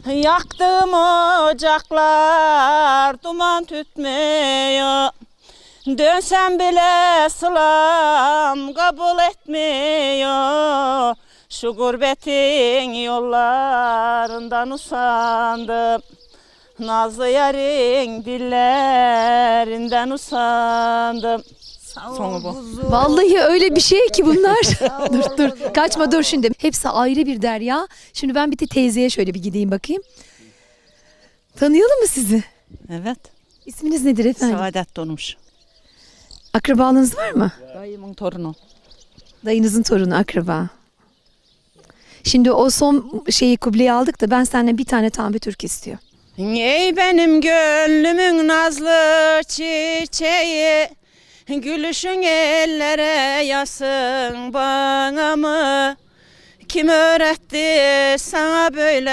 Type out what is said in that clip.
Yaktım ocaklar duman tütmüyor. Dönsem bile sılam kabul etmiyor. Şu gurbetin yollarından usandım. Nazlı yarın dillerinden usandım. Sonu bu. Vallahi öyle bir şey ki bunlar. Dur kaçma dur şimdi. Hepsi ayrı bir derya. Şimdi ben bir de teyzeye şöyle bir gideyim bakayım. Tanıyalım mı sizi? Evet. İsminiz nedir efendim? Saadet Donmuş. Akrabalığınız var mı? Dayımın torunu. Dayınızın torunu akraba. Şimdi o son şeyi kubleyi aldık da ben senden bir tane Tanbı Türk istiyor. Ey benim gönlümün nazlı çiçeği, gülüşün ellere yasın bana mı? Kim öğretti sana böyle